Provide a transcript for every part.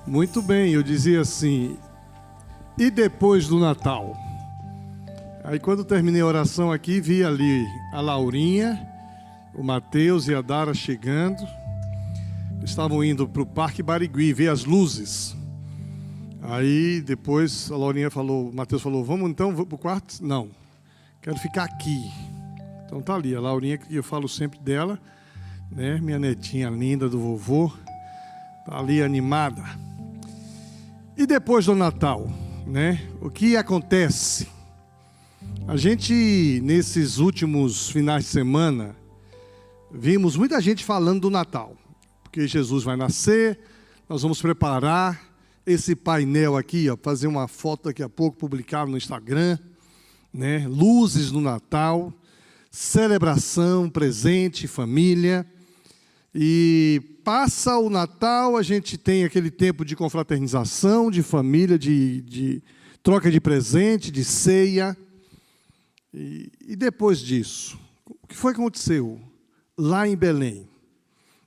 Muito bem, eu dizia assim, e depois do Natal? Aí quando terminei a oração aqui, vi ali a Laurinha, o Mateus e a Dara chegando. Estavam indo para o Parque Barigui ver as luzes. Aí depois a Laurinha falou, o Mateus falou, vamos então para o quarto? Não, quero ficar aqui. Então tá ali, a Laurinha, que eu falo sempre dela, né? Minha netinha linda do vovô, tá ali animada. E depois do Natal, né? O que acontece? A gente, nesses últimos finais de semana, vimos muita gente falando do Natal. Porque Jesus vai nascer, nós vamos preparar esse painel aqui, ó, fazer uma foto daqui a pouco, publicar no Instagram, né? Luzes no Natal, celebração, presente, família. E passa o Natal, a gente tem aquele tempo de confraternização, de família, de troca de presente, de ceia. E depois disso, o que foi que aconteceu lá em Belém?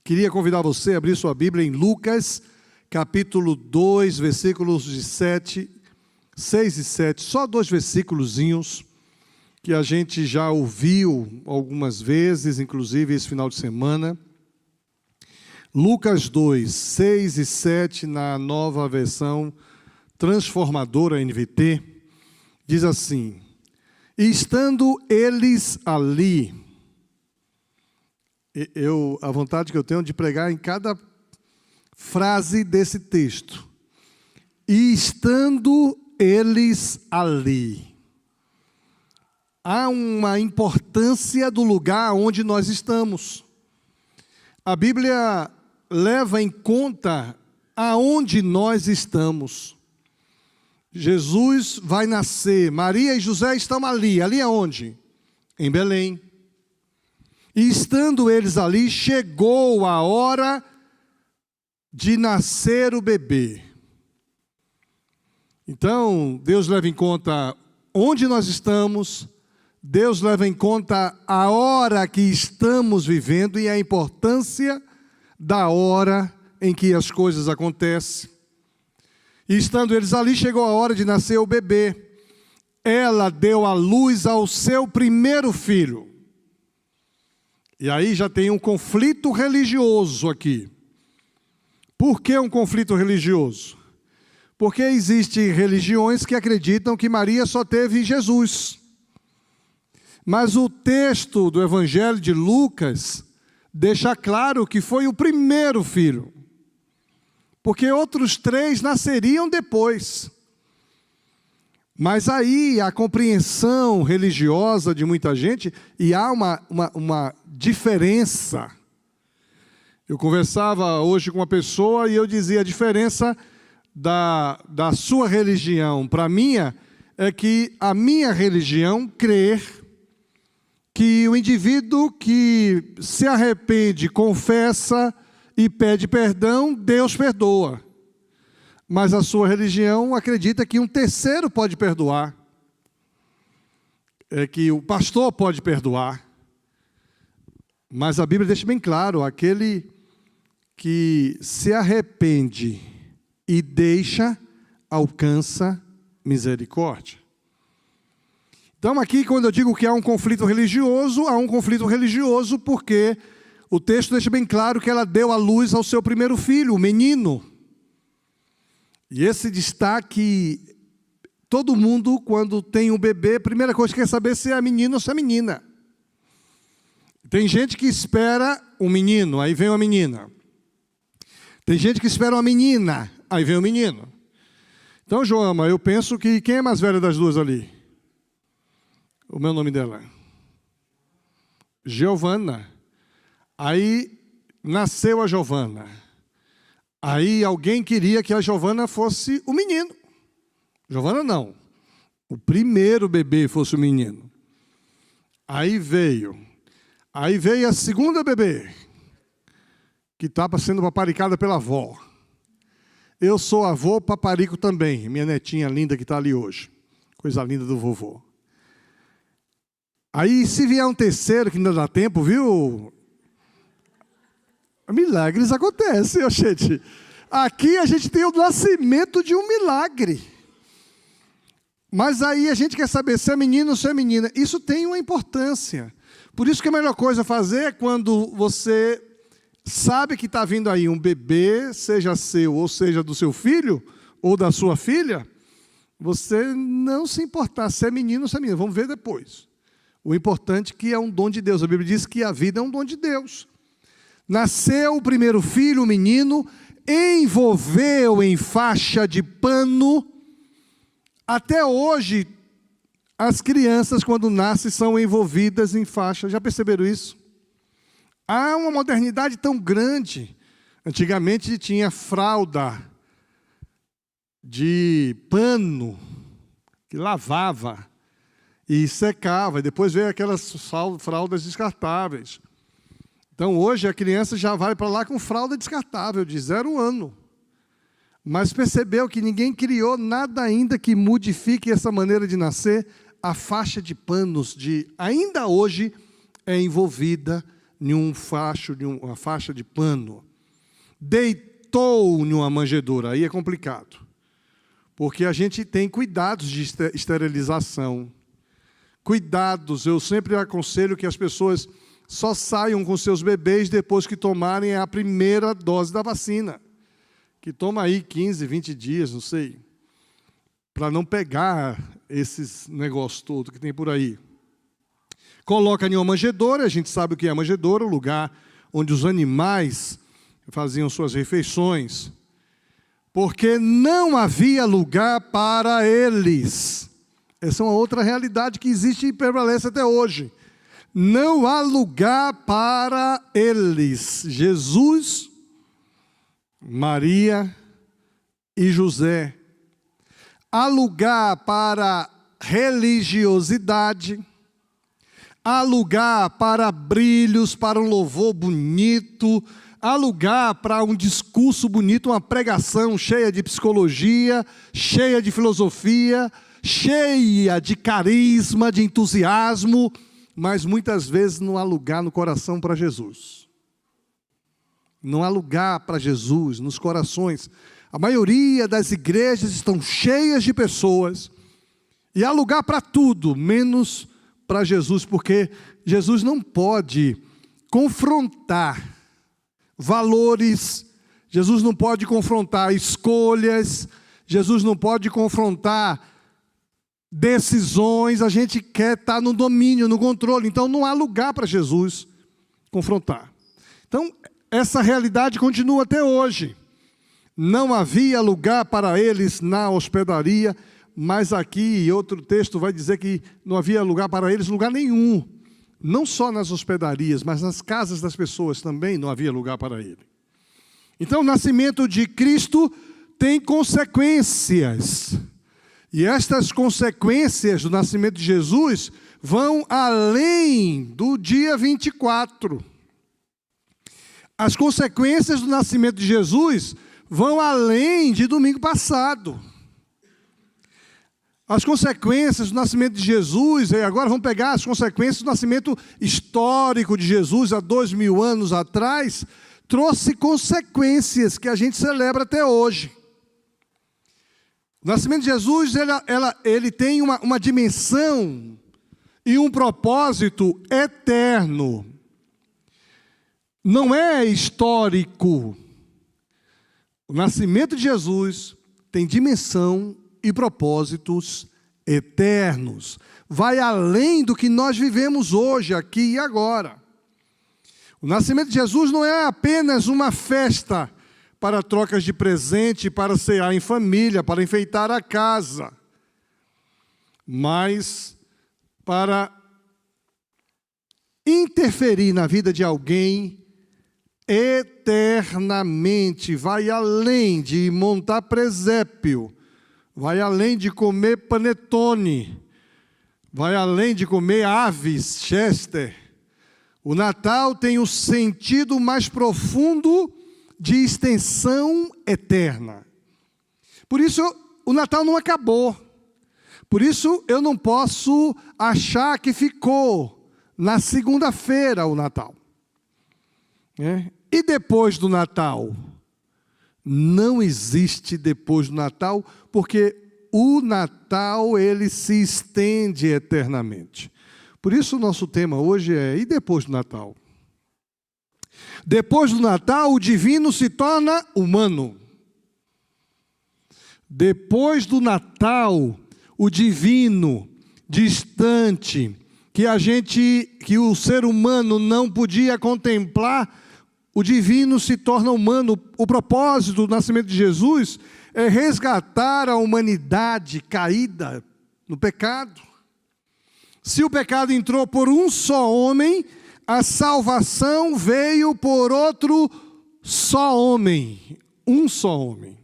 Queria convidar você a abrir sua Bíblia em Lucas, capítulo 2, versículos de 6 e 7. Só 2 versículozinhos que a gente já ouviu algumas vezes, inclusive esse final de semana. Lucas 2, 6 e 7, na nova versão transformadora NVT, diz assim: e estando eles ali, a vontade que eu tenho de pregar em cada frase desse texto, e estando eles ali, há uma importância do lugar onde nós estamos. A Bíblia leva em conta aonde nós estamos. Jesus vai nascer, Maria e José estão ali aonde? Em Belém. E estando eles ali, chegou a hora de nascer o bebê. Então, Deus leva em conta onde nós estamos, Deus leva em conta a hora que estamos vivendo e a importância da hora em que as coisas acontecem. E estando eles ali, chegou a hora de nascer o bebê. Ela deu à luz ao seu primeiro filho. E aí já tem um conflito religioso aqui. Por que um conflito religioso? Porque existem religiões que acreditam que Maria só teve Jesus. Mas o texto do Evangelho de Lucas deixa claro que foi o primeiro filho. Porque outros 3 nasceriam depois. Mas aí a compreensão religiosa de muita gente, e há uma diferença. Eu conversava hoje com uma pessoa e eu dizia a diferença da sua religião para a minha, é que a minha religião crê que o indivíduo que se arrepende, confessa e pede perdão, Deus perdoa. Mas a sua religião acredita que um terceiro pode perdoar. É que o pastor pode perdoar. Mas a Bíblia deixa bem claro, aquele que se arrepende e deixa, alcança misericórdia. Então aqui, quando eu digo que há um conflito religioso porque o texto deixa bem claro que ela deu à luz ao seu primeiro filho, o menino. E esse destaque, todo mundo, quando tem um bebê, a primeira coisa que quer saber se é menino ou se é menina. Tem gente que espera um menino, aí vem uma menina. Tem gente que espera uma menina, aí vem um menino. Então, Joama, eu penso que quem é mais velha das duas ali? O meu nome dela? Giovana. Aí nasceu a Giovana. Aí alguém queria que a Giovana fosse o menino. Giovana não. O primeiro bebê fosse o menino. Aí veio a segunda bebê, que estava sendo paparicada pela avó. Eu sou avô paparico também, minha netinha linda que está ali hoje. Coisa linda do vovô. Aí se vier um terceiro, que ainda dá tempo, viu? Milagres acontecem, gente. aqui a gente tem o nascimento de um milagre. Mas aí a gente quer saber se é menino ou se é menina. Isso tem uma importância. Por isso que a melhor coisa a fazer é quando você sabe que está vindo aí um bebê, seja seu ou seja do seu filho ou da sua filha, você não se importar se é menino ou se é menina. Vamos ver depois. O importante é que é um dom de Deus. A Bíblia diz que a vida é um dom de Deus. Nasceu o primeiro filho, o menino, envolveu em faixa de pano. Até hoje, as crianças, quando nascem, são envolvidas em faixa. Já perceberam isso? Há uma modernidade tão grande. Antigamente tinha fralda de pano, que lavava e secava. E depois veio aquelas fraldas descartáveis. Então, hoje, a criança já vai para lá com fralda descartável, de 0 ano. Mas percebeu que ninguém criou nada ainda que modifique essa maneira de nascer. A faixa de panos, ainda hoje, é envolvida em uma faixa de pano. Deitou em uma manjedoura, aí é complicado. Porque a gente tem cuidados de esterilização. Cuidados, eu sempre aconselho que as pessoas só saiam com seus bebês depois que tomarem a primeira dose da vacina. Que toma aí 15, 20 dias, não sei, para não pegar esses negócios todos que tem por aí. Coloca em uma manjedoura, a gente sabe o que é a manjedoura, o lugar onde os animais faziam suas refeições, porque não havia lugar para eles. Essa é uma outra realidade que existe e prevalece até hoje. Não há lugar para eles. Jesus, Maria e José. Há lugar para religiosidade, há lugar para brilhos, para um louvor bonito, há lugar para um discurso bonito, uma pregação cheia de psicologia, cheia de filosofia, cheia de carisma, de entusiasmo, mas muitas vezes não há lugar no coração para Jesus. Não há lugar para Jesus nos corações. A maioria das igrejas estão cheias de pessoas e há lugar para tudo, menos para Jesus, porque Jesus não pode confrontar valores, Jesus não pode confrontar escolhas, Jesus não pode confrontar decisões. A gente quer estar no domínio, no controle, então não há lugar para Jesus confrontar. Então, essa realidade continua até hoje. Não havia lugar para eles na hospedaria, mas aqui outro texto vai dizer que não havia lugar para eles em lugar nenhum. Não só nas hospedarias, mas nas casas das pessoas também não havia lugar para ele. Então, o nascimento de Cristo tem consequências. E estas consequências do nascimento de Jesus vão além do dia 24. As consequências do nascimento de Jesus vão além de domingo passado. As consequências do nascimento de Jesus, e agora vamos pegar as consequências do nascimento histórico de Jesus, há 2000 anos atrás, trouxe consequências que a gente celebra até hoje. O nascimento de Jesus, ele tem uma dimensão e um propósito eterno. Não é histórico. O nascimento de Jesus tem dimensão e propósitos eternos. Vai além do que nós vivemos hoje, aqui e agora. O nascimento de Jesus não é apenas uma festa para trocas de presente, para cear em família, para enfeitar a casa, mas para interferir na vida de alguém eternamente. Vai além de montar presépio, vai além de comer panetone, vai além de comer aves Chester. O Natal tem o sentido mais profundo de extensão eterna. Por isso, o Natal não acabou. Por isso, eu não posso achar que ficou na segunda-feira o Natal. E depois do Natal? não existe depois do Natal, porque o Natal, ele se estende eternamente. Por isso o nosso tema hoje é: e depois do Natal? Depois do Natal, o divino se torna humano. Depois do Natal, o divino, distante, que o ser humano não podia contemplar, o divino se torna humano. O propósito do nascimento de Jesus é resgatar a humanidade caída no pecado. Se o pecado entrou por um só homem, a salvação veio por outro só homem. Um só homem.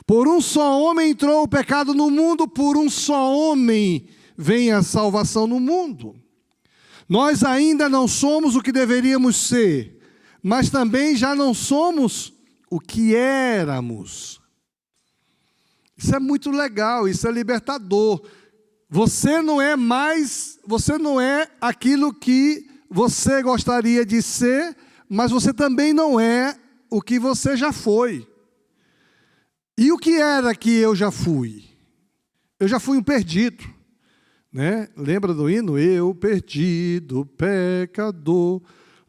Por um só homem entrou o pecado no mundo, por um só homem vem a salvação no mundo. Nós ainda não somos o que deveríamos ser, mas também já não somos o que éramos. Isso é muito legal, isso é libertador. Você não é aquilo que você gostaria de ser, mas você também não é o que você já foi. E o que era que eu já fui? Eu já fui um perdido, né? Lembra do hino? Eu perdido, pecador,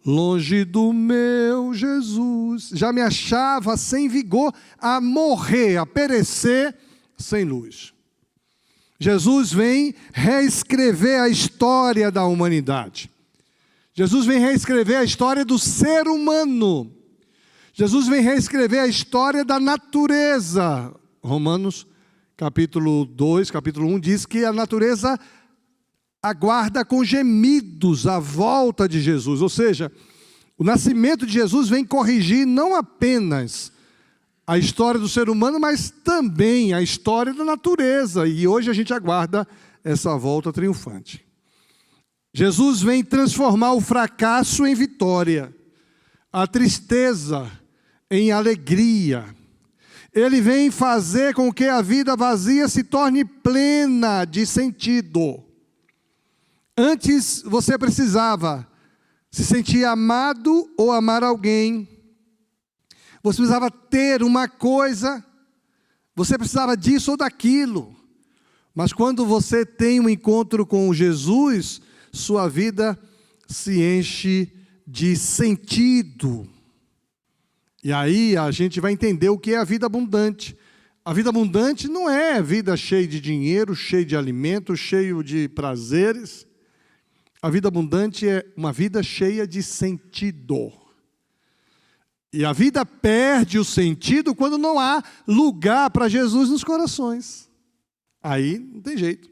longe do meu Jesus. Já me achava sem vigor, a morrer, a perecer sem luz. Jesus vem reescrever a história da humanidade. Jesus vem reescrever a história do ser humano. Jesus vem reescrever a história da natureza. Romanos capítulo 2, capítulo 1 diz que a natureza aguarda com gemidos a volta de Jesus. Ou seja, o nascimento de Jesus vem corrigir não apenas a história do ser humano, mas também a história da natureza. E hoje a gente aguarda essa volta triunfante. Jesus vem transformar o fracasso em vitória, a tristeza em alegria. Ele vem fazer com que a vida vazia se torne plena de sentido. Antes você precisava se sentir amado ou amar alguém. Você precisava ter uma coisa, você precisava disso ou daquilo. Mas quando você tem um encontro com Jesus, sua vida se enche de sentido. E aí a gente vai entender o que é a vida abundante. A vida abundante não é vida cheia de dinheiro, cheia de alimento, cheio de prazeres. A vida abundante é uma vida cheia de sentido. E a vida perde o sentido quando não há lugar para Jesus nos corações. Aí não tem jeito.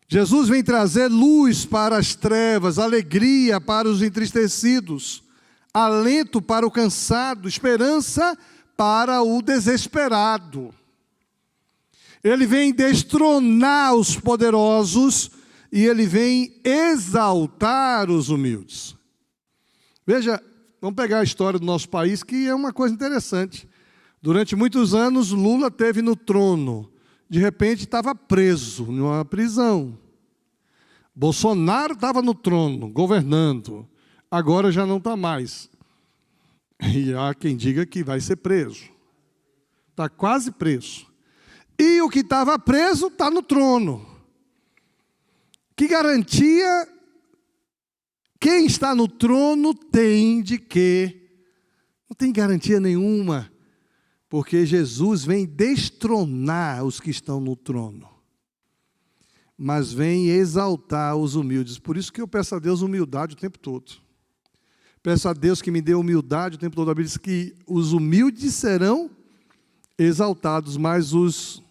Jesus vem trazer luz para as trevas, alegria para os entristecidos, alento para o cansado, esperança para o desesperado. Ele vem destronar os poderosos e ele vem exaltar os humildes. Veja, vamos pegar a história do nosso país, que é uma coisa interessante. Durante muitos anos, Lula esteve no trono. De repente, estava preso numa prisão. Bolsonaro estava no trono, governando. Agora já não está mais. E há quem diga que vai ser preso. Está quase preso. E o que estava preso está no trono. Que garantia quem está no trono tem de que? Não tem garantia nenhuma. Porque Jesus vem destronar os que estão no trono, mas vem exaltar os humildes. Por isso que eu peço a Deus humildade o tempo todo. Peço a Deus que me dê humildade o tempo todo. A Bíblia diz que os humildes serão exaltados, mas os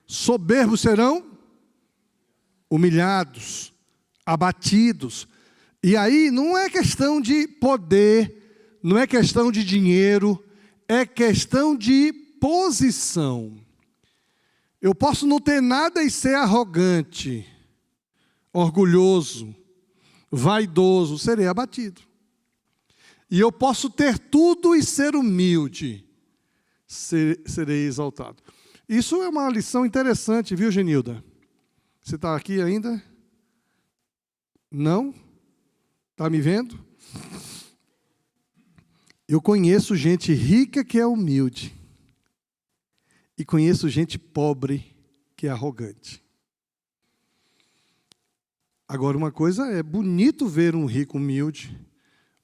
soberbos serão humilhados, abatidos. E aí não é questão de poder, não é questão de dinheiro, é questão de posição. Eu posso não ter nada e ser arrogante, orgulhoso, vaidoso, serei abatido. E eu posso ter tudo e ser humilde, serei exaltado. Isso é uma lição interessante, viu, Genilda? Você está aqui ainda? Não? Está me vendo? Eu conheço gente rica que é humilde. E conheço gente pobre que é arrogante. Agora, uma coisa é bonito ver um rico humilde,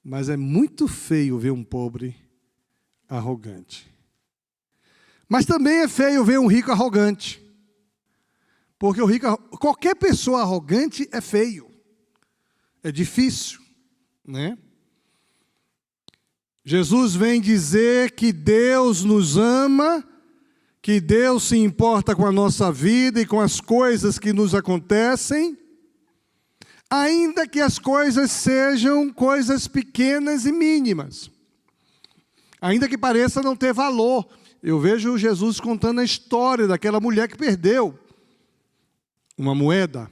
mas é muito feio ver um pobre arrogante. Mas também é feio ver um rico arrogante. Porque qualquer pessoa arrogante é feio. É difícil, né? Jesus vem dizer que Deus nos ama, que Deus se importa com a nossa vida e com as coisas que nos acontecem, ainda que as coisas sejam coisas pequenas e mínimas, ainda que pareça não ter valor. Eu vejo Jesus contando a história daquela mulher que perdeu uma moeda,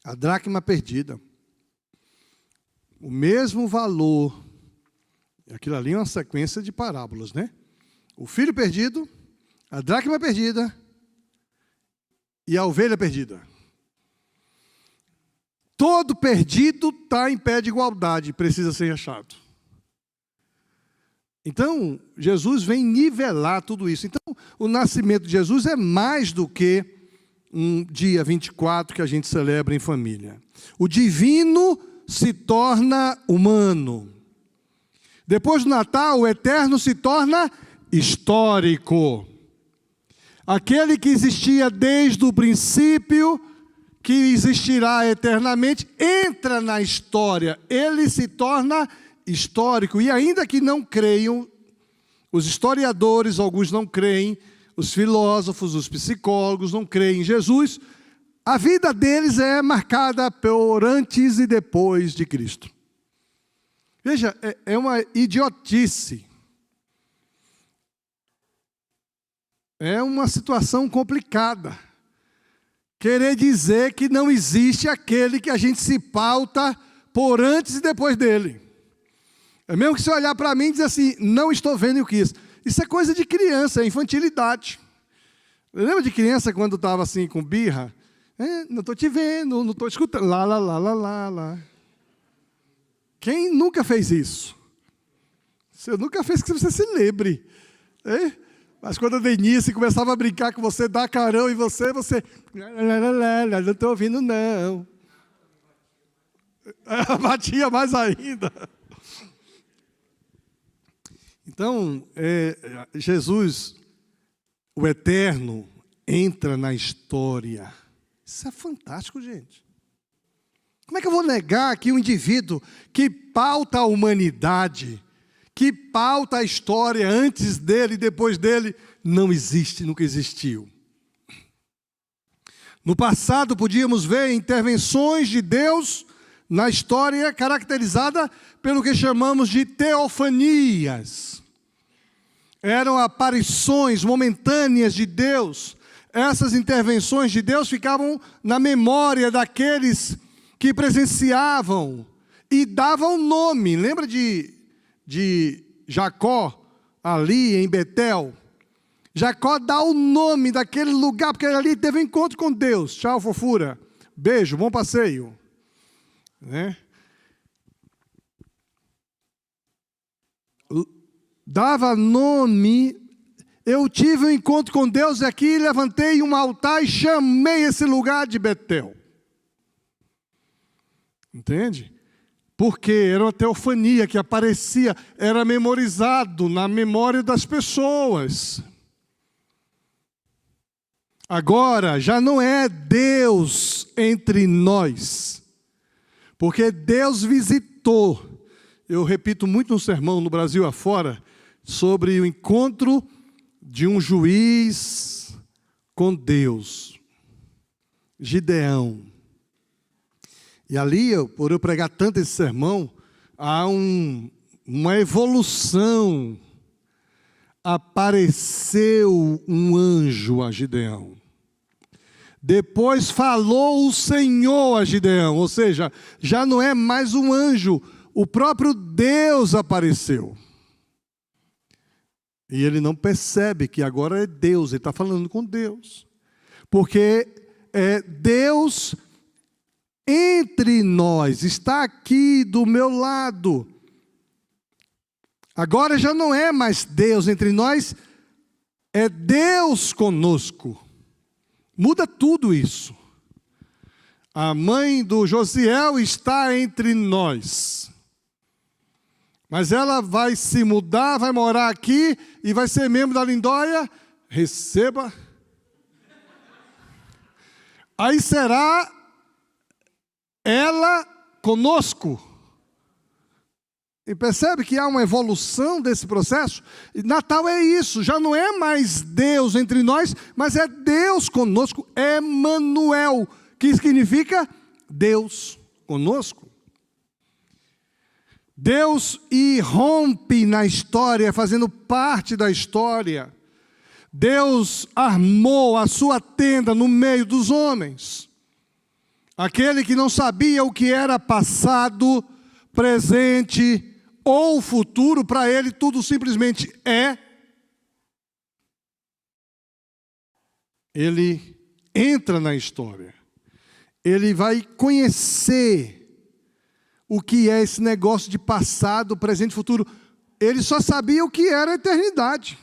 a dracma perdida. O mesmo valor, aquilo ali é uma sequência de parábolas, né? O filho perdido, a dracma perdida e a ovelha perdida. Todo perdido está em pé de igualdade, precisa ser achado. Então, Jesus vem nivelar tudo isso. Então, o nascimento de Jesus é mais do que um dia 24 que a gente celebra em família. O divino se torna humano. Depois do Natal, o eterno se torna histórico. Aquele que existia desde o princípio, que existirá eternamente, entra na história. Ele se torna histórico. E ainda que não creiam, os historiadores, alguns não creem, os filósofos, os psicólogos não creem em Jesus, a vida deles é marcada por antes e depois de Cristo. Veja, é uma idiotice. É uma situação complicada. Querer dizer que não existe aquele que a gente se pauta por antes e depois dele. É mesmo que você olhar para mim e dizer assim, não estou vendo o que isso. Isso é coisa de criança, é infantilidade. Lembra de criança quando estava assim com birra? Não estou te vendo, não estou escutando. Lá. Quem nunca fez isso? Você nunca fez que você se lembre. Mas quando a Denise começava a brincar com você, dar carão em você, não estou ouvindo não. Batia mais ainda. Então, Jesus, o eterno, entra na história. Isso é fantástico, gente. Como é que eu vou negar que um indivíduo que pauta a humanidade, que pauta a história antes dele e depois dele, não existe, nunca existiu? No passado, podíamos ver intervenções de Deus na história caracterizada pelo que chamamos de teofanias. Eram aparições momentâneas de Deus. Essas intervenções de Deus ficavam na memória daqueles que presenciavam e davam nome. Lembra de Jacó, ali em Betel? Jacó dá o nome daquele lugar, porque ali teve um encontro com Deus. Tchau, fofura. Beijo, bom passeio. Né? Dava nome. Eu tive um encontro com Deus aqui, levantei um altar e chamei esse lugar de Betel. Entende? Porque era uma teofania que aparecia, era memorizado na memória das pessoas. Agora, já não é Deus entre nós, porque Deus visitou. Eu repito muito no sermão, no Brasil afora, sobre o encontro de um juiz com Deus, Gideão. E ali, por eu pregar tanto esse sermão, há uma evolução. Apareceu um anjo a Gideão. Depois falou o Senhor a Gideão, ou seja, já não é mais um anjo, o próprio Deus apareceu. E ele não percebe que agora é Deus, ele está falando com Deus. Porque é Deus entre nós, está aqui do meu lado. Agora já não é mais Deus entre nós, é Deus conosco. Muda tudo isso. A mãe do Josiel está entre nós. Mas ela vai se mudar, vai morar aqui e vai ser membro da Lindóia. Receba. Aí será ela conosco. E percebe que há uma evolução desse processo? E Natal é isso, já não é mais Deus entre nós, mas é Deus conosco, Emanuel, que significa Deus conosco. Deus irrompe na história, fazendo parte da história. Deus armou a sua tenda no meio dos homens. Aquele que não sabia o que era passado, presente ou futuro, para ele tudo simplesmente é. Ele entra na história. Ele vai conhecer o que é esse negócio de passado, presente e futuro. Ele só sabia o que era a eternidade.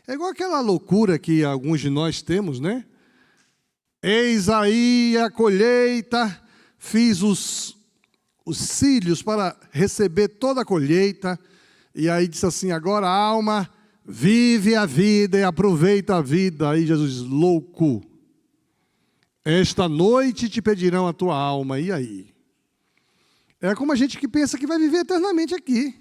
É igual aquela loucura que alguns de nós temos, né? Eis aí a colheita, fiz os cílios para receber toda a colheita, e aí disse assim, agora alma, vive a vida e aproveita a vida. Aí Jesus diz, louco, esta noite te pedirão a tua alma, e aí? É como a gente que pensa que vai viver eternamente aqui.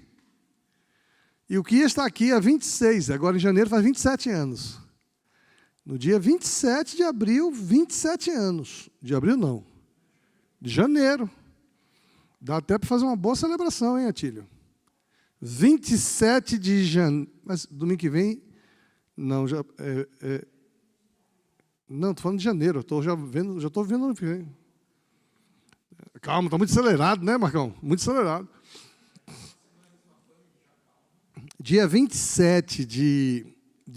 E o que está aqui há 26, agora em janeiro faz 27 anos. No dia 27 de abril, 27 anos. De abril não, de janeiro. Dá até para fazer uma boa celebração, hein, Atílio? 27 de janeiro. Mas domingo que vem, não, já... não, estou falando de janeiro, já estou vendo ano que vem. Calma, está muito acelerado, né, Marcão? Muito acelerado. Dia 27 de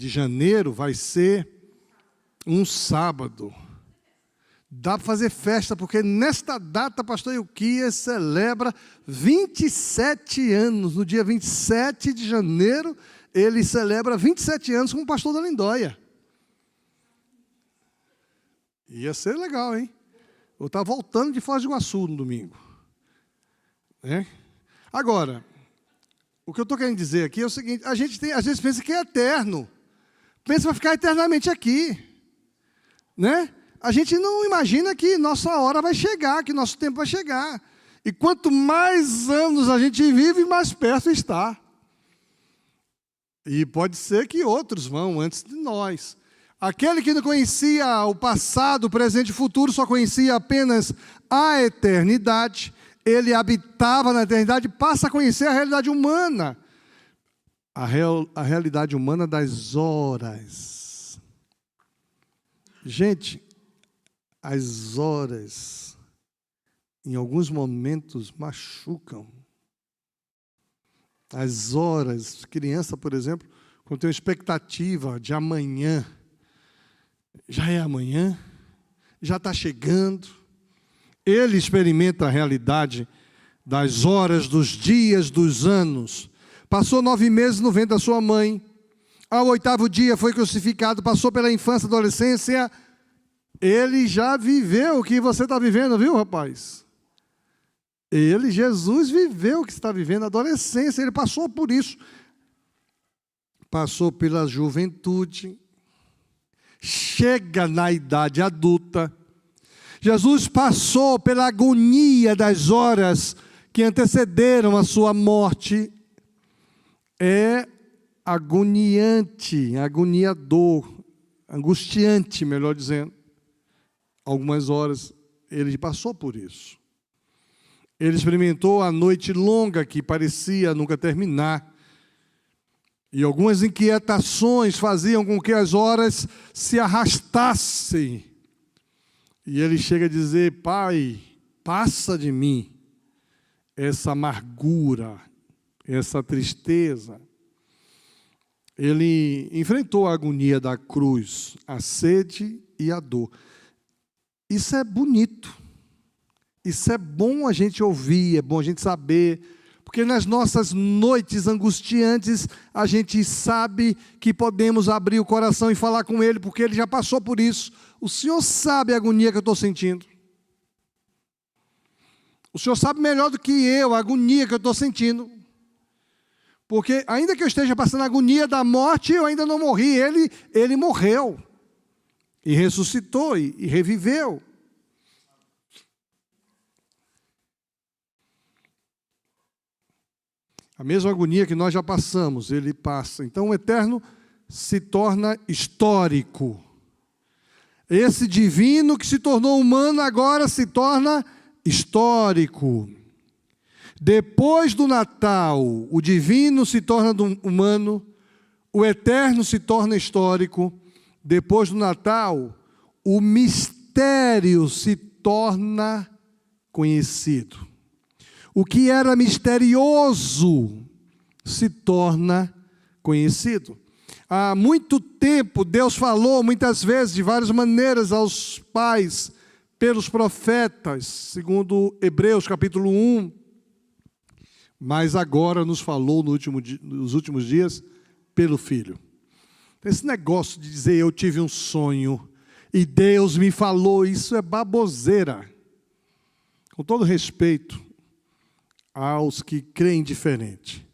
janeiro vai ser um sábado. Dá para fazer festa, porque nesta data, pastor Euquias celebra 27 anos. No dia 27 de janeiro, ele celebra 27 anos como pastor da Lindóia. Ia ser legal, hein? Eu estava voltando de Foz do Iguaçu no domingo. Né? Agora, o que eu estou querendo dizer aqui é o seguinte, a gente às vezes pensa que é eterno. Pensa para ficar eternamente aqui. Né? A gente não imagina que nossa hora vai chegar, que nosso tempo vai chegar. E quanto mais anos a gente vive, mais perto está. E pode ser que outros vão antes de nós. Aquele que não conhecia o passado, o presente e o futuro, só conhecia apenas a eternidade. Ele habitava na eternidade, passa a conhecer a realidade humana. A realidade humana das horas. Gente, as horas, em alguns momentos, machucam. As horas, criança, por exemplo, quando tem uma expectativa de amanhã, já é amanhã, já está chegando. Ele experimenta a realidade das horas, dos dias, dos anos. Passou 9 meses no ventre da sua mãe. Ao 8º dia foi crucificado, passou pela infância, adolescência. Ele já viveu o que você está vivendo, viu, rapaz? Jesus, viveu o que você está vivendo, a adolescência, ele passou por isso. Passou pela juventude. Chega na idade adulta. Jesus passou pela agonia das horas que antecederam a sua morte. É agoniante, agoniador, angustiante, melhor dizendo. Algumas horas ele passou por isso. Ele experimentou a noite longa que parecia nunca terminar. E algumas inquietações faziam com que as horas se arrastassem. E ele chega a dizer, Pai, passa de mim essa amargura, essa tristeza. Ele enfrentou a agonia da cruz, a sede e a dor. Isso é bonito. Isso é bom a gente ouvir, é bom a gente saber, porque Porque nas nossas noites angustiantes, a gente sabe que podemos abrir o coração e falar com Ele, porque Ele já passou por isso. O Senhor sabe a agonia que eu estou sentindo. O Senhor sabe melhor do que eu a agonia que eu estou sentindo. Porque ainda que eu esteja passando a agonia da morte, eu ainda não morri. Ele morreu. E ressuscitou e reviveu. A mesma agonia que nós já passamos, Ele passa. Então o eterno se torna histórico. Esse divino que se tornou humano agora se torna histórico. Depois do Natal, o divino se torna humano, o eterno se torna histórico. Depois do Natal, o mistério se torna conhecido. O que era misterioso se torna conhecido. Há muito tempo, Deus falou muitas vezes, de várias maneiras, aos pais, pelos profetas, segundo Hebreus capítulo 1. Mas agora nos falou nos últimos dias, pelo Filho. Esse negócio de dizer, eu tive um sonho, e Deus me falou, isso é baboseira. Com todo respeito aos que creem diferente.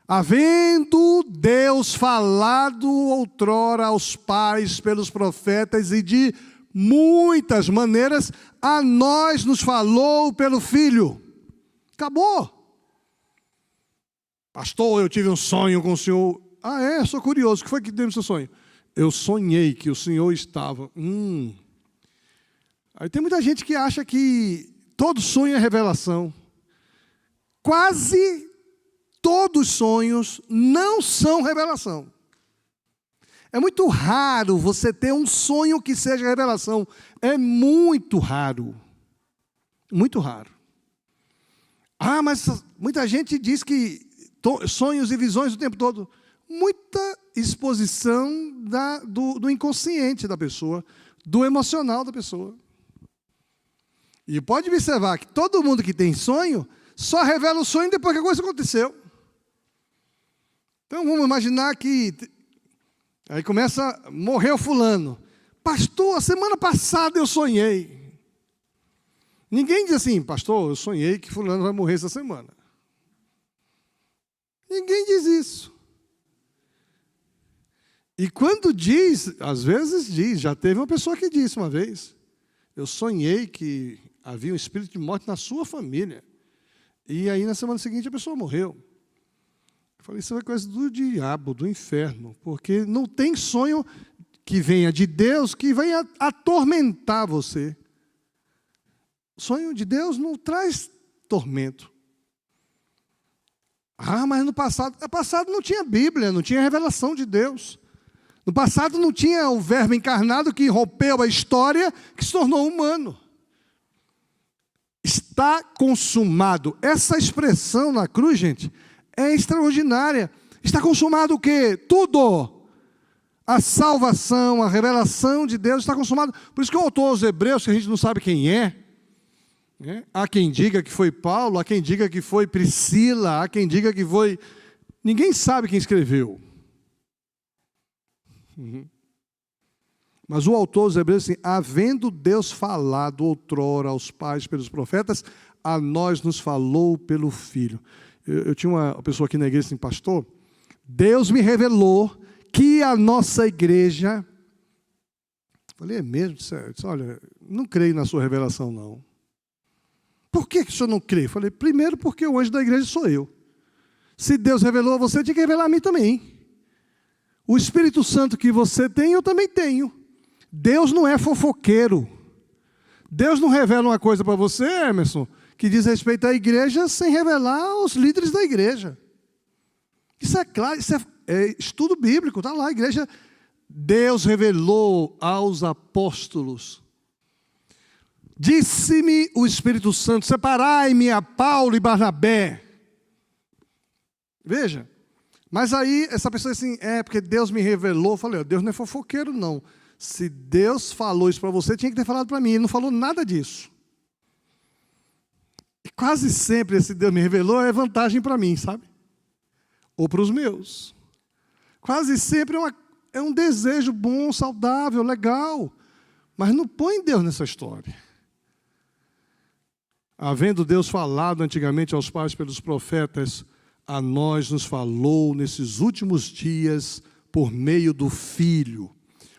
Havendo Deus falado outrora aos pais pelos profetas e de muitas maneiras, a nós nos falou pelo Filho. Acabou. Pastor, eu tive um sonho com o Senhor. Ah, é? Sou curioso. O que foi que deu no seu sonho? Eu sonhei que o Senhor estava. Aí tem muita gente que acha que todo sonho é revelação. Quase todos os sonhos não são revelação. É muito raro você ter um sonho que seja revelação. É muito raro. Muito raro. Ah, mas muita gente diz que sonhos e visões o tempo todo. Muita exposição do inconsciente da pessoa, do emocional da pessoa. E pode observar que todo mundo que tem sonho só revela o sonho depois que a coisa aconteceu. Então vamos imaginar que aí começa, morreu fulano. Pastor, a semana passada eu sonhei. Ninguém diz assim, pastor, eu sonhei que fulano vai morrer essa semana. Ninguém diz isso. E quando diz, às vezes diz, já teve uma pessoa que disse uma vez, eu sonhei que havia um espírito de morte na sua família. E aí na semana seguinte a pessoa morreu. Eu falei, isso é coisa do diabo, do inferno, porque não tem sonho que venha de Deus que venha atormentar você. O sonho de Deus não traz tormento. Ah, mas no passado não tinha Bíblia, não tinha revelação de Deus. No passado não tinha o verbo encarnado que rompeu a história, que se tornou humano. Está consumado. Essa expressão na cruz, gente, é extraordinária. Está consumado o quê? Tudo. A salvação, a revelação de Deus está consumado. Por isso que o autor aos Hebreus, que a gente não sabe quem é, há quem diga que foi Paulo, há quem diga que foi Priscila, há quem diga que foi... Ninguém sabe quem escreveu. Mas o autor aos Hebreus diz assim, havendo Deus falado outrora aos pais pelos profetas, a nós nos falou pelo Filho. Eu tinha uma pessoa aqui na igreja assim, pastor, Deus me revelou que a nossa igreja... Falei, é mesmo? Disse, olha, não creio na sua revelação não. Por que o senhor não crê? Falei, primeiro porque o anjo da igreja sou eu. Se Deus revelou a você, tinha que revelar a mim também. O Espírito Santo que você tem, eu também tenho. Deus não é fofoqueiro. Deus não revela uma coisa para você, Emerson, que diz respeito à igreja, sem revelar aos líderes da igreja. Isso é claro, isso é estudo bíblico, está lá, a igreja. Deus revelou aos apóstolos. Disse-me o Espírito Santo, separai-me a Paulo e Barnabé. Veja, mas aí essa pessoa diz assim, porque Deus me revelou. Eu falei, Deus não é fofoqueiro não. Se Deus falou isso para você, tinha que ter falado para mim. Ele não falou nada disso. E quase sempre esse Deus me revelou é vantagem para mim, sabe? Ou para os meus. Quase sempre é um desejo bom, saudável, legal. Mas não põe Deus nessa história. Havendo Deus falado antigamente aos pais pelos profetas, a nós nos falou nesses últimos dias por meio do Filho.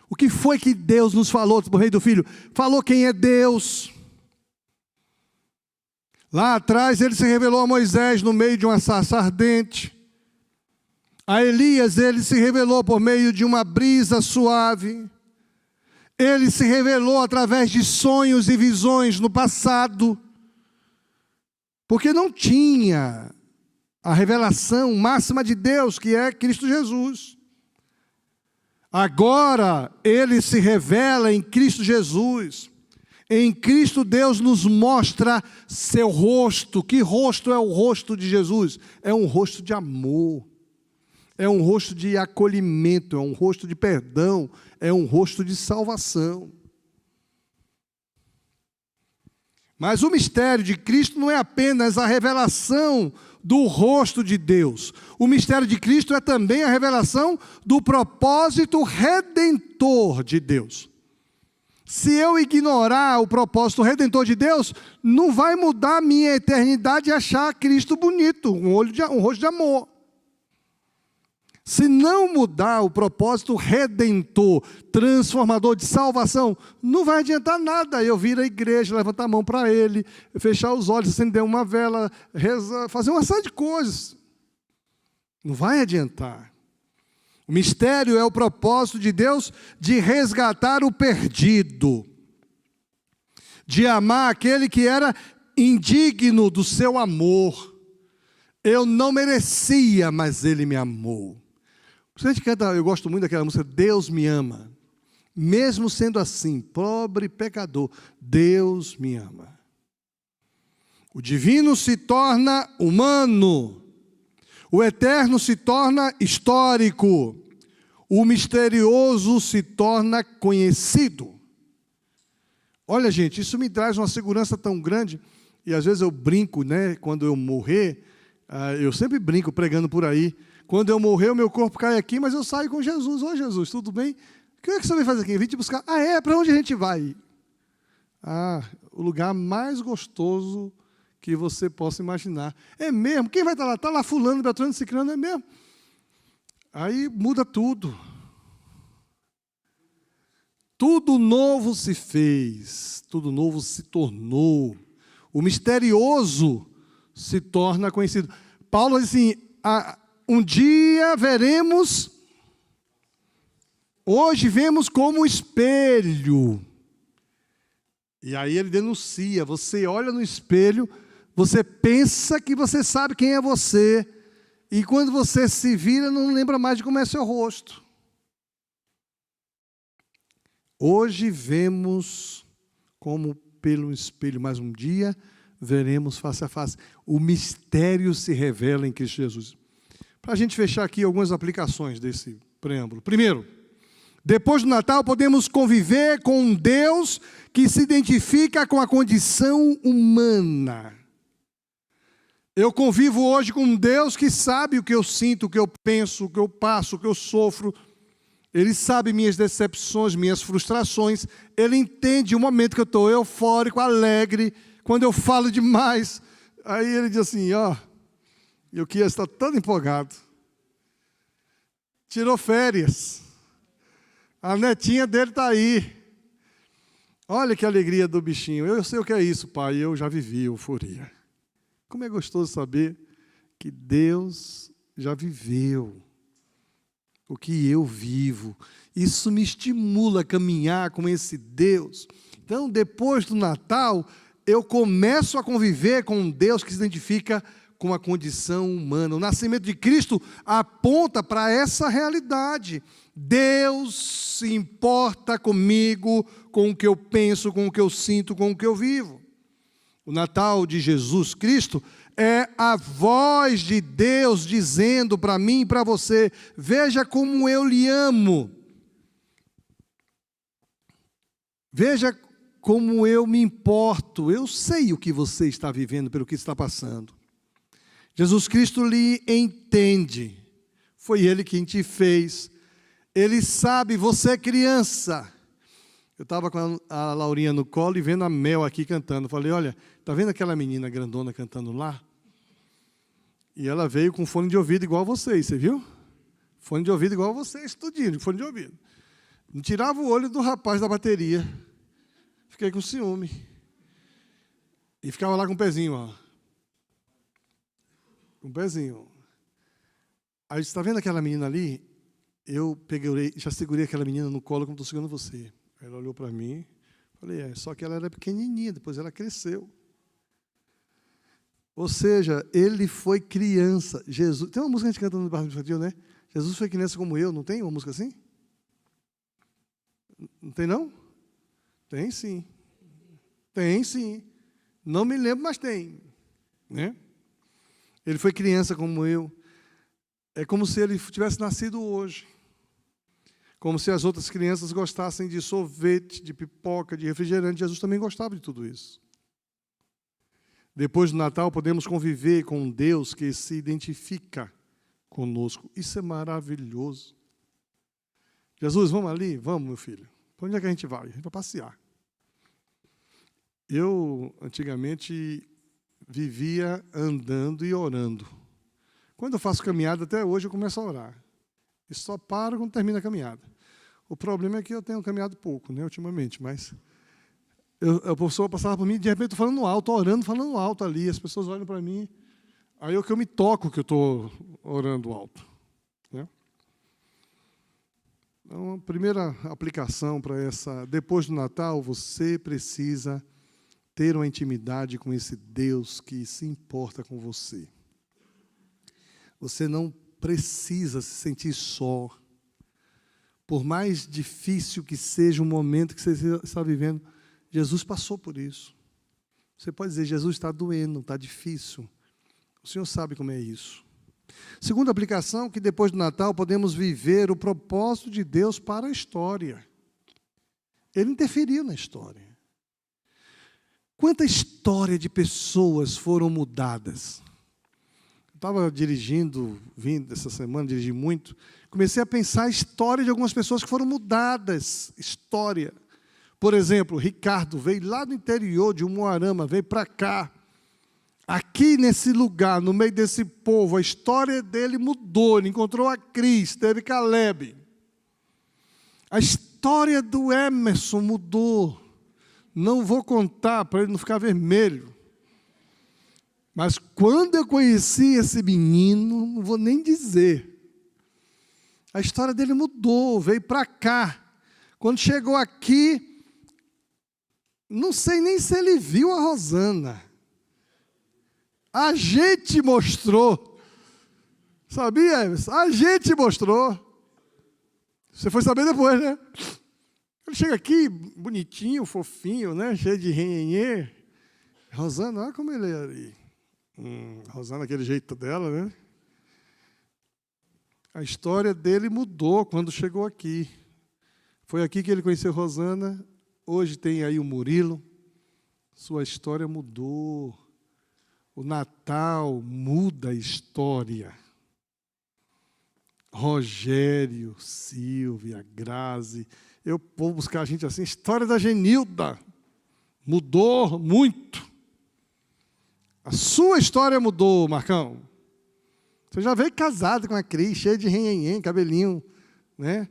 O que foi que Deus nos falou por meio do Filho? Falou quem é Deus. Lá atrás ele se revelou a Moisés no meio de uma sarça ardente. A Elias ele se revelou por meio de uma brisa suave. Ele se revelou através de sonhos e visões no passado. Porque não tinha a revelação máxima de Deus, que é Cristo Jesus. Agora, ele se revela em Cristo Jesus. Em Cristo, Deus nos mostra seu rosto. Que rosto é o rosto de Jesus? É um rosto de amor. É um rosto de acolhimento. É um rosto de perdão. É um rosto de salvação. Mas o mistério de Cristo não é apenas a revelação do rosto de Deus. O mistério de Cristo é também a revelação do propósito redentor de Deus. Se eu ignorar o propósito redentor de Deus, não vai mudar a minha eternidade e achar Cristo bonito, um rosto de amor. Se não mudar o propósito redentor, transformador de salvação, não vai adiantar nada eu vir à igreja, levantar a mão para Ele, fechar os olhos, acender uma vela, rezar, fazer uma série de coisas. Não vai adiantar. O mistério é o propósito de Deus de resgatar o perdido, de amar aquele que era indigno do seu amor. Eu não merecia, mas Ele me amou. A gente canta, eu gosto muito daquela música, Deus me ama. Mesmo sendo assim, pobre pecador, Deus me ama. O divino se torna humano. O eterno se torna histórico. O misterioso se torna conhecido. Olha, gente, isso me traz uma segurança tão grande. E às vezes eu brinco, né? Quando eu morrer, eu sempre brinco pregando por aí. Quando eu morrer, o meu corpo cai aqui, mas eu saio com Jesus. Ô Jesus, tudo bem? O que é que você vai fazer aqui? Eu vim te buscar. Ah, é? Para onde a gente vai? Ah, o lugar mais gostoso que você possa imaginar. É mesmo? Quem vai estar lá? Está lá fulano, Beltrano, Cicrano, é mesmo? Aí muda tudo. Tudo novo se fez. Tudo novo se tornou. O misterioso se torna conhecido. Paulo diz assim, um dia veremos, hoje vemos como espelho. E aí ele denuncia, você olha no espelho, você pensa que você sabe quem é você, e quando você se vira, não lembra mais de como é seu rosto. Hoje vemos como pelo espelho, mas um dia veremos face a face. O mistério se revela em Cristo Jesus. Para a gente fechar aqui algumas aplicações desse preâmbulo. Primeiro, depois do Natal podemos conviver com um Deus que se identifica com a condição humana. Eu convivo hoje com um Deus que sabe o que eu sinto, o que eu penso, o que eu passo, o que eu sofro. Ele sabe minhas decepções, minhas frustrações. Ele entende o momento que eu estou eufórico, alegre, quando eu falo demais. Aí ele diz assim, eu queria estar tão empolgado. Tirou férias. A netinha dele está aí. Olha que alegria do bichinho. Eu sei o que é isso, pai. Eu já vivi euforia. Como é gostoso saber que Deus já viveu o que eu vivo. Isso me estimula a caminhar com esse Deus. Então, depois do Natal, eu começo a conviver com um Deus que se identifica com a condição humana. O nascimento de Cristo aponta para essa realidade. Deus se importa comigo, com o que eu penso, com o que eu sinto, com o que eu vivo. O Natal de Jesus Cristo é a voz de Deus dizendo para mim e para você, veja como eu lhe amo. Veja como eu me importo, eu sei o que você está vivendo, pelo que está passando. Jesus Cristo lhe entende, foi Ele quem te fez, Ele sabe, você é criança. Eu estava com a Laurinha no colo e vendo a Mel aqui cantando, falei, olha, está vendo aquela menina grandona cantando lá? E ela veio com fone de ouvido igual a vocês, você viu? Fone de ouvido igual a vocês, tudinho, fone de ouvido. Não tirava o olho do rapaz da bateria. Fiquei com ciúme. E ficava lá com o pezinho, ó. Com o pezinho. Aí, está vendo aquela menina ali? Eu peguei, já segurei aquela menina no colo como estou segurando você. Aí ela olhou para mim, falei, só que ela era pequenininha, depois ela cresceu. Ou seja, ele foi criança. Jesus, tem uma música que a gente canta no Barco Infantil, né? Jesus foi criança como eu, não tem uma música assim? Não tem não? Tem sim. Tem sim. Não me lembro, mas tem. Né? Ele foi criança como eu. É como se ele tivesse nascido hoje. Como se as outras crianças gostassem de sorvete, de pipoca, de refrigerante. Jesus também gostava de tudo isso. Depois do Natal, podemos conviver com um Deus que se identifica conosco. Isso é maravilhoso. Jesus, vamos ali? Vamos, meu filho. Para onde é que a gente vai? A gente vai passear. Eu, antigamente, vivia andando e orando. Quando eu faço caminhada, até hoje, eu começo a orar. E só paro quando termina a caminhada. O problema é que eu tenho caminhado pouco, né, ultimamente, mas a pessoa passava por mim, de repente, estou falando alto, orando, falando alto ali, as pessoas olham para mim, aí é que eu me toco que eu estou orando alto. Né? Então, a primeira aplicação para essa, depois do Natal, você precisa ter uma intimidade com esse Deus que se importa com você. Você não precisa se sentir só. Por mais difícil que seja o momento que você está vivendo, Jesus passou por isso. Você pode dizer, Jesus, está doendo, está difícil. O Senhor sabe como é isso. Segunda aplicação, que depois do Natal podemos viver o propósito de Deus para a história. Ele interferiu na história. Quanta história de pessoas foram mudadas. Eu estava dirigindo, vindo essa semana, dirigi muito, comecei a pensar a história de algumas pessoas que foram mudadas. História. Por exemplo, Ricardo veio lá do interior de Umuarama, veio para cá. Aqui nesse lugar, no meio desse povo, a história dele mudou. Ele encontrou a Cris, teve Caleb. A história do Emerson mudou. Não vou contar para ele não ficar vermelho. Mas quando eu conheci esse menino, não vou nem dizer. A história dele mudou, veio para cá. Quando chegou aqui, não sei nem se ele viu a Rosana. A gente mostrou. Sabia, Emerson? A gente mostrou. Você foi saber depois, né? Ele chega aqui, bonitinho, fofinho, né? Cheio de renhenhê. Rosana, olha como ele é ali. Rosana, aquele jeito dela, né? A história dele mudou quando chegou aqui. Foi aqui que ele conheceu Rosana. Hoje tem aí o Murilo. Sua história mudou. O Natal muda a história. Rogério, Silvia, Grazi. Eu vou buscar a gente assim. História da Genilda. Mudou muito. A sua história mudou, Marcão. Você já veio casado com a Cris, cheio de renhenhen, cabelinho, né?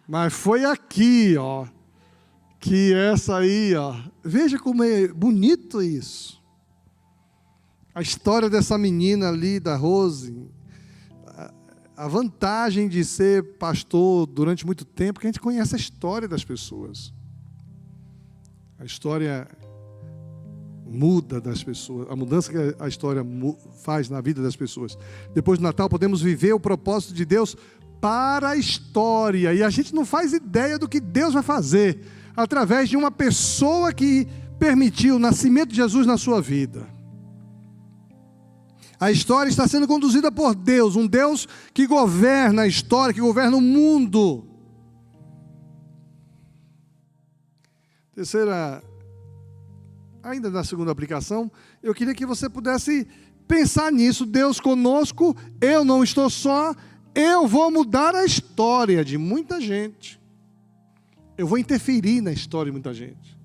Mas foi aqui, ó, que essa aí, ó. Veja como é bonito isso. A história dessa menina ali, da Rose. A vantagem de ser pastor durante muito tempo, que a gente conhece a história das pessoas. A história muda das pessoas, a mudança que a história faz na vida das pessoas. Depois do Natal, podemos viver o propósito de Deus para a história. E a gente não faz ideia do que Deus vai fazer através de uma pessoa que permitiu o nascimento de Jesus na sua vida. A história está sendo conduzida por Deus, um Deus que governa a história, que governa o mundo. Terceira ainda na segunda aplicação, eu queria que você pudesse pensar nisso. Deus conosco, eu não estou só, eu vou mudar a história de muita gente. Eu vou interferir na história de muita gente.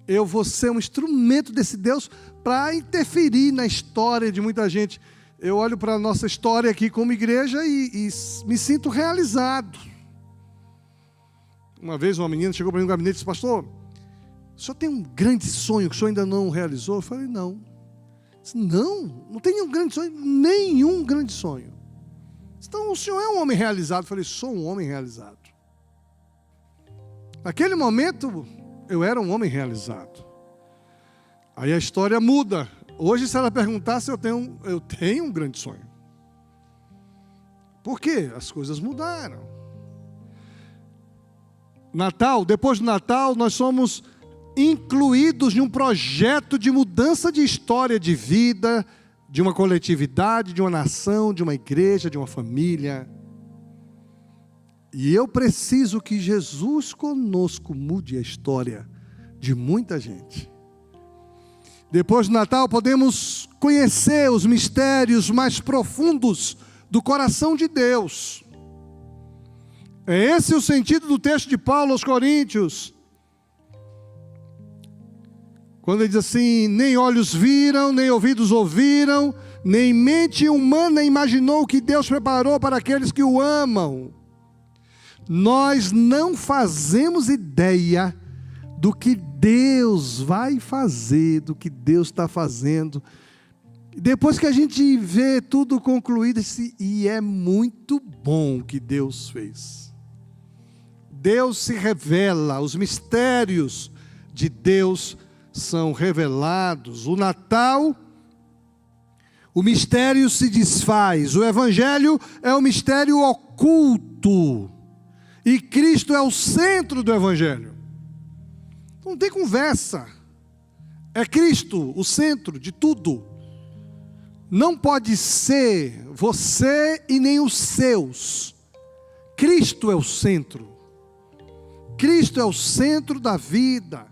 Eu vou ser um instrumento desse Deus para interferir na história de muita gente. Eu olho para a nossa história aqui como igreja e me sinto realizado. Uma vez uma menina chegou para mim no gabinete e disse: pastor, o senhor tem um grande sonho que o senhor ainda não realizou? Eu falei: não. Disse, não tem nenhum grande sonho, nenhum grande sonho. Então o senhor é um homem realizado? Eu falei: sou um homem realizado. Naquele momento, eu era um homem realizado. Aí a história muda. Hoje, se ela perguntasse, eu tenho um grande sonho. Por quê? As coisas mudaram. Natal, depois do Natal, nós somos incluídos em um projeto de mudança de história de vida, de uma coletividade, de uma nação, de uma igreja, de uma família. E eu preciso que Jesus conosco mude a história de muita gente. Depois do Natal, podemos conhecer os mistérios mais profundos do coração de Deus. É esse o sentido do texto de Paulo aos Coríntios. Quando ele diz assim: nem olhos viram, nem ouvidos ouviram, nem mente humana imaginou o que Deus preparou para aqueles que o amam. Nós não fazemos ideia do que Deus vai fazer, do que Deus está fazendo. Depois que a gente vê tudo concluído, e é muito bom o que Deus fez. Deus se revela, os mistérios de Deus são revelados. O Natal, o mistério se desfaz. O Evangelho é um mistério oculto. E Cristo é o centro do Evangelho. Não tem conversa. É Cristo o centro de tudo. Não pode ser você e nem os seus. Cristo é o centro. Cristo é o centro da vida.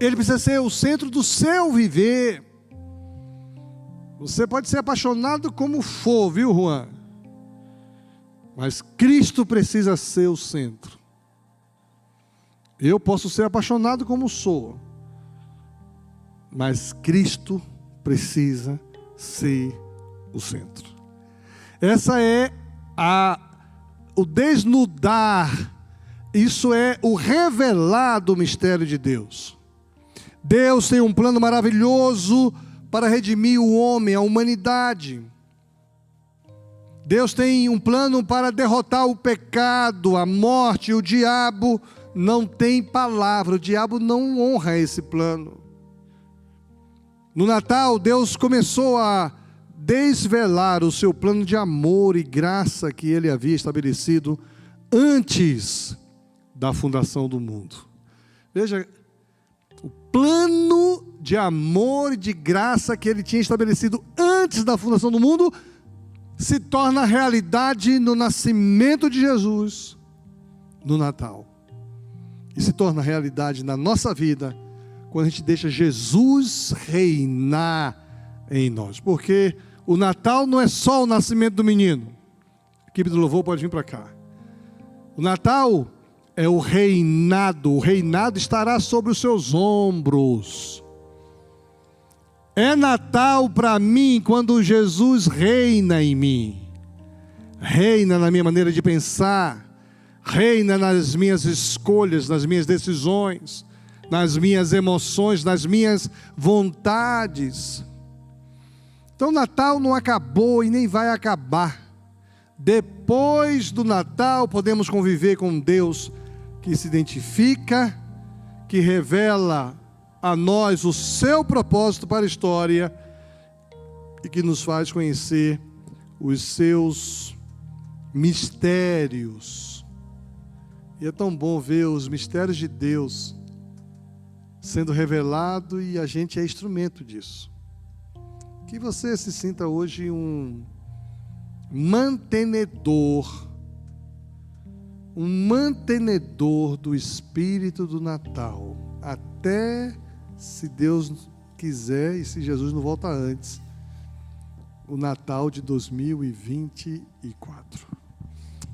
Ele precisa ser o centro do seu viver. Você pode ser apaixonado como for, viu, Juan? Mas Cristo precisa ser o centro. Eu posso ser apaixonado como sou, mas Cristo precisa ser o centro. Essa é o desnudar, isso é o revelar do mistério de Deus. Deus tem um plano maravilhoso para redimir o homem, a humanidade. Deus tem um plano para derrotar o pecado, a morte. O diabo não tem palavra, o diabo não honra esse plano. No Natal, Deus começou a desvelar o seu plano de amor e graça que Ele havia estabelecido antes da fundação do mundo. Veja, o plano de amor e de graça que Ele tinha estabelecido antes da fundação do mundo se torna realidade no nascimento de Jesus, no Natal. E se torna realidade na nossa vida, quando a gente deixa Jesus reinar em nós. Porque o Natal não é só o nascimento do menino. A equipe do louvor pode vir para cá. O Natal é o reinado estará sobre os seus ombros. É Natal para mim quando Jesus reina em mim, reina na minha maneira de pensar, reina nas minhas escolhas, nas minhas decisões, nas minhas emoções, nas minhas vontades. Então Natal não acabou e nem vai acabar. Depois do Natal podemos conviver com Deus que se identifica, que revela a nós o seu propósito para a história e que nos faz conhecer os seus mistérios. E é tão bom ver os mistérios de Deus sendo revelado e a gente é instrumento disso. Que você se sinta hoje um mantenedor do espírito do Natal até se Deus quiser e se Jesus não volta antes, o Natal de 2024.